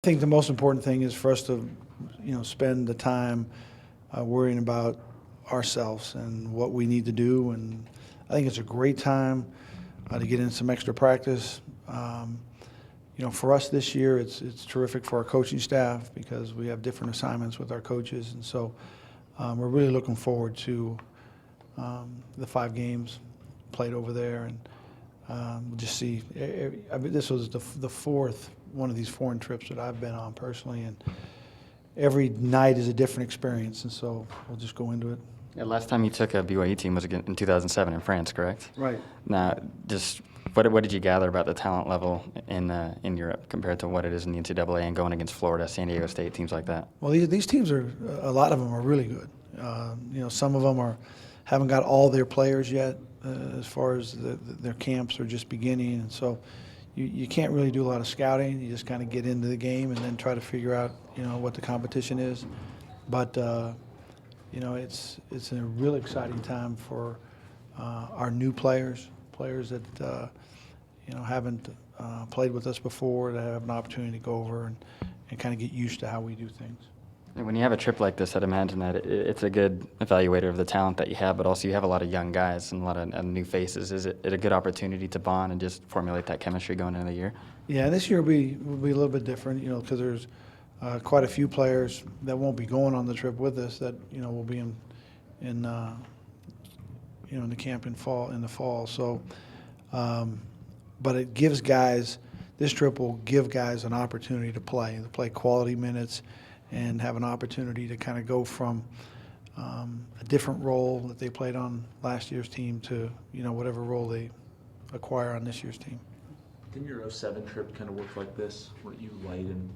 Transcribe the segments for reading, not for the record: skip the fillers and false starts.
I think the most important thing is for us to, spend the time worrying about ourselves and what we need to do. And I think it's a great time to get in some extra practice. For us this year, it's terrific for our coaching staff because we have different assignments with our coaches, and so we're really looking forward to the 5 games played over there, and we'll just see. This was the fourth one of these foreign trips that I've been on personally, and every night is a different experience, and so we'll just go into it. Yeah, last time you took a BYU team was in 2007 in France, correct? Right. Now, just what did you gather about the talent level in Europe compared to what it is in the NCAA and going against Florida, San Diego State, teams like that? Well, these teams are, a lot of them are really good. Some of them haven't got all their players yet as far as their camps are just beginning, and so you can't really do a lot of scouting. You just kind of get into the game and then try to figure out, what the competition is. But, it's a really exciting time for our new players that, haven't played with us before, that have an opportunity to go over and kind of get used to how we do things. And when you have a trip like this, I'd imagine that it's a good evaluator of the talent that you have, but also you have a lot of young guys and a lot of new faces. Is it a good opportunity to bond and just formulate that chemistry going into the year? Yeah, this year will be a little bit different, because there's quite a few players that won't be going on the trip with us that, will be in the camp in the fall. So, but it gives guys, this trip will give guys an opportunity to play quality minutes and have an opportunity to kind of go from a different role that they played on last year's team to, whatever role they acquire on this year's team. Didn't your 07 trip kind of work like this? Weren't you light in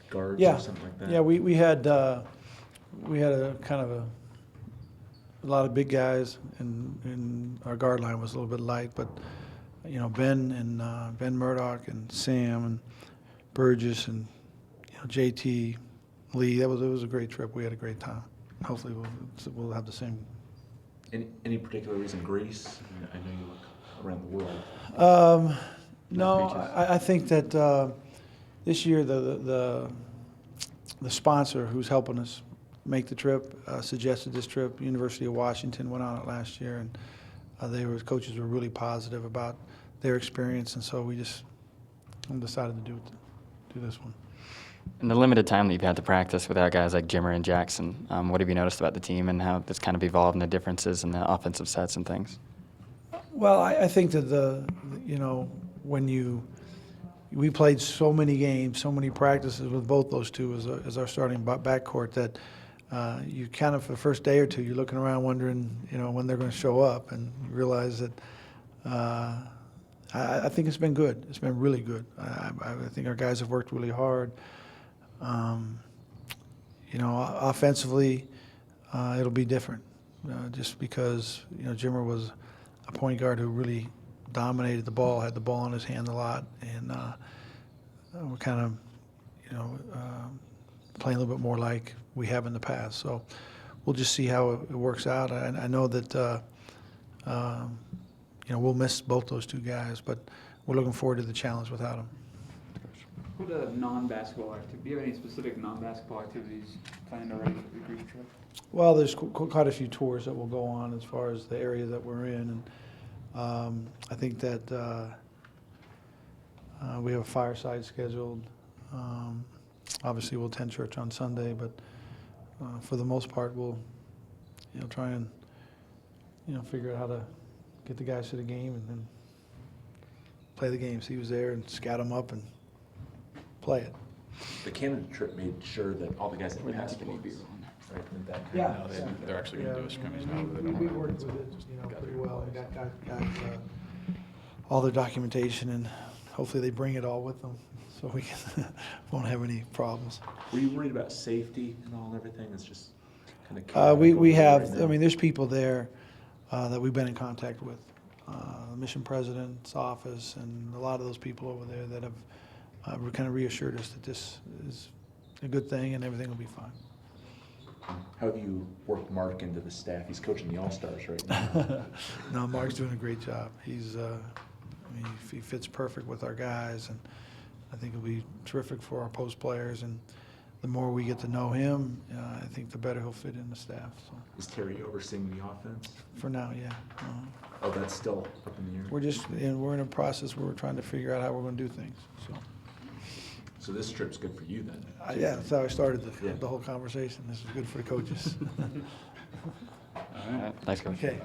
guards Yeah. or something like that? Yeah, we had a kind of a lot of big guys, and our guard line was a little bit light, but Ben Murdoch and Sam and Burgess and JT Lee. It was a great trip. We had a great time. Hopefully we'll have the same. Any particular reason Greece? I know you look around the world. No, I think that this year the sponsor who's helping us make the trip suggested this trip. University of Washington went on it last year, and coaches were really positive about their experience, and so we just decided to do this one. In the limited time that you've had to practice without guys like Jimmer and Jackson, what have you noticed about the team and how it's kind of evolved and the differences in the offensive sets and things? Well, I think that when we played so many games, so many practices with both those two as our starting backcourt that you kind of, for the first day or two, you're looking around wondering, when they're going to show up, and you realize that I think it's been good. It's been really good. I think our guys have worked really hard. Offensively, it'll be different just because, Jimmer was a point guard who really dominated the ball, had the ball in his hand a lot, and we're kind of, playing a little bit more like we have in the past. So we'll just see how it works out. I know that, we'll miss both those two guys, but we're looking forward to the challenge without them. What non-basketball activity? Do you have any specific non-basketball activities planned already for the Greece trip? Well, there's quite a few tours that will go on as far as the area that we're in, and I think that we have a fireside scheduled. Obviously, we'll attend church on Sunday, but for the most part, we'll try and figure out how to get the guys to the game and then play the game. See who's there and scout them up and play it. The Canada trip made sure that all the guys had passports. Right? Yeah, They're actually going to do a scrimmage now. We worked with it, pretty well. We got all their documentation, and hopefully they bring it all with them, so we won't have any problems. Were you worried about safety and all and everything? It's just kind of. We have. Right, I mean, there's people there that we've been in contact with, the mission president's office, and a lot of those people over there that have kind of reassured us that this is a good thing and everything will be fine. How have you worked Mark into the staff? He's coaching the All-Stars right now. No, Mark's doing a great job. He fits perfect with our guys, and I think it'll be terrific for our post players, and the more we get to know him, I think the better he'll fit in the staff. So Is Terry overseeing the offense? for now, yeah. Oh, that's still up in the air? We're in a process where we're trying to figure out how we're going to do things. So this trip's good for you then? Yeah, that's how I started Yeah. the whole conversation. This is good for the coaches. All right. Thanks, Coach. Okay.